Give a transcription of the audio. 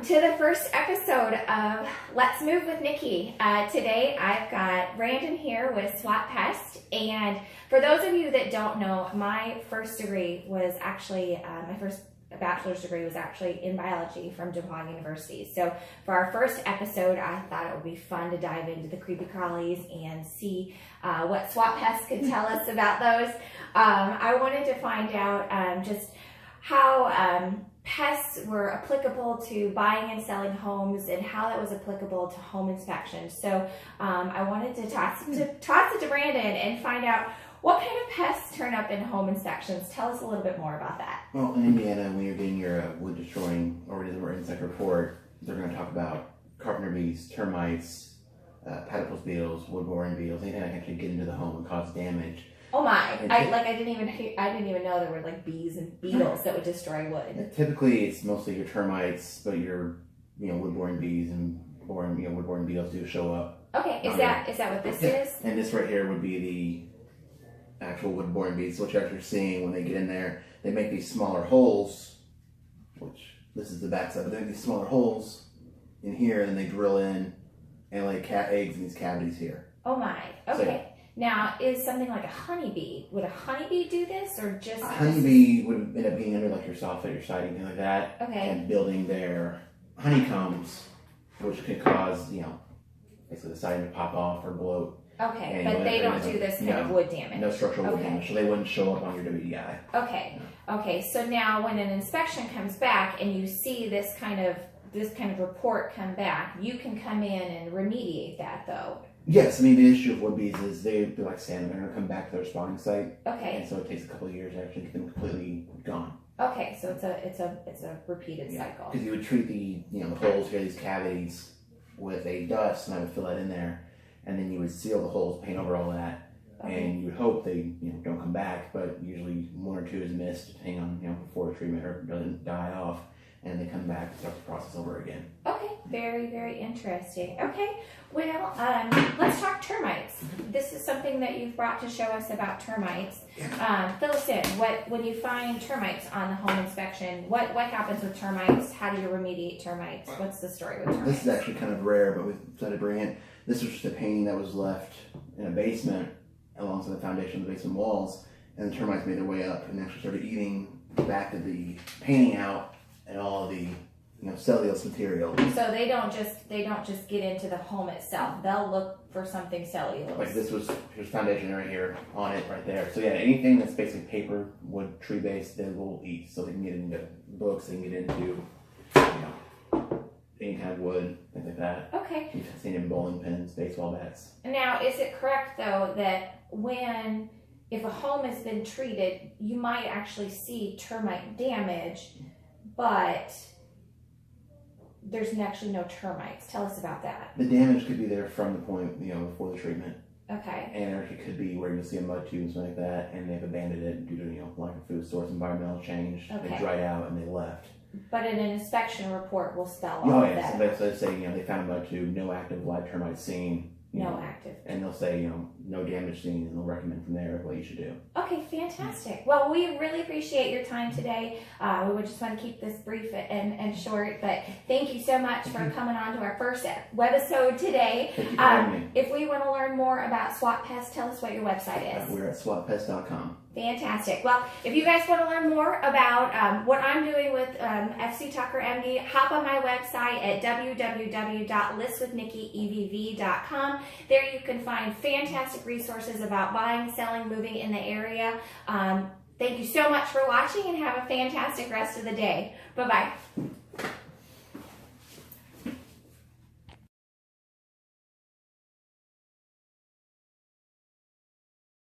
To the first episode of Let's Move with Nikki. Today I've got Brandon here with Swat Pest, and for those of you that don't know, my first degree was actually, my first bachelor's degree was actually in biology from DePauw University. So for our first episode, I thought it would be fun to dive into the creepy crawlies and see what Swat Pest could tell us about those. I wanted to find out just how pests were applicable to buying and selling homes and how that was applicable to home inspections. So I wanted to toss it to Brandon and find out what kind of pests turn up in home inspections. Tell us a little bit more about that. Well, in Indiana, when you're getting your wood destroying organism or insect report, they're going to talk about carpenter bees, termites, platypus beetles, wood-boring beetles, anything that can actually get into the home and cause damage. Oh my! I didn't even know there were like bees and beetles that would destroy wood. Typically, it's mostly your termites, but your wood-boring bees and wood-boring beetles do show up. Okay, is that what this is? And this right here would be the actual wood-boring bees. So what you're actually seeing when they get in there, they make these smaller holes, which this is the backside, but they make these smaller holes in here, and then they drill in and lay eggs in these cavities here. Oh my! Okay. Now, is something like a honeybee, would a honeybee do this, or just... A honeybee would end up being under like your soffit, your siding, anything like that. Okay. And building their honeycombs, which could cause, basically the siding to pop off or bloat. Okay, but they don't do this kind of wood damage. No structural wood damage, so they wouldn't show up on your WDI. Okay. No. Okay, so now when an inspection comes back and you see this kind of report come back, you can come in and remediate that, though. Yes, I mean the issue of wood bees is they're like sand; they're going to come back to their spawning site. Okay. And so it takes a couple of years to actually get them completely gone. Okay, so it's a repeated cycle. Because you would treat the holes here, these cavities, with a dust, and I would fill that in there, and then you would seal the holes, paint over all that, and you would hope they don't come back. But usually one or two is missed, depending on before the treatment or doesn't die off, and they come back and start the process over again. Okay, very, very interesting. Okay, well, let's talk termites. This is something that you've brought to show us about termites. Fill us in. When you find termites on the home inspection, what happens with termites? How do you remediate termites? What's the story with termites? This is actually kind of rare, but we decided to bring it. This was just a painting that was left in a basement alongside the foundation of the basement walls, and the termites made their way up and actually started eating the back of the painting out and all of the cellulose material. So they don't just get into the home itself. They'll look for something cellulose. Like here's foundation right here on it right there. So yeah, anything that's basically paper, wood, tree based, they will eat. So they can get into books, they can get into any kind of wood, things like that. Okay. You've seen it in bowling pins, baseball bats. Now, is it correct though that if a home has been treated, you might actually see termite damage, but there's actually no termites? Tell us about that. The damage could be there from the point, before the treatment. Okay. And it could be where you'll see a mud tube and something like that, and they've abandoned it due to, lack of food source, environmental change. Okay. They dried out and they left. But an inspection report will spell all of that. So they say, they found a mud tube, no active live termite seen. No active. And they'll say, no damage seen, and they'll recommend from there what you should do. Okay, fantastic. Well, we really appreciate your time today. We would just want to keep this brief and short, but thank you so much for coming on to our first webisode today. Thank you for having me. If we want to learn more about Swat Pest, tell us what your website is. We're at swatpest.com. Fantastic. Well, if you guys want to learn more about what I'm doing with FC Tucker MD, hop on my website at www.listwithnikkievv.com. There you can find fantastic resources about buying, selling, moving in the area. Thank you so much for watching, and have a fantastic rest of the day. Bye-bye.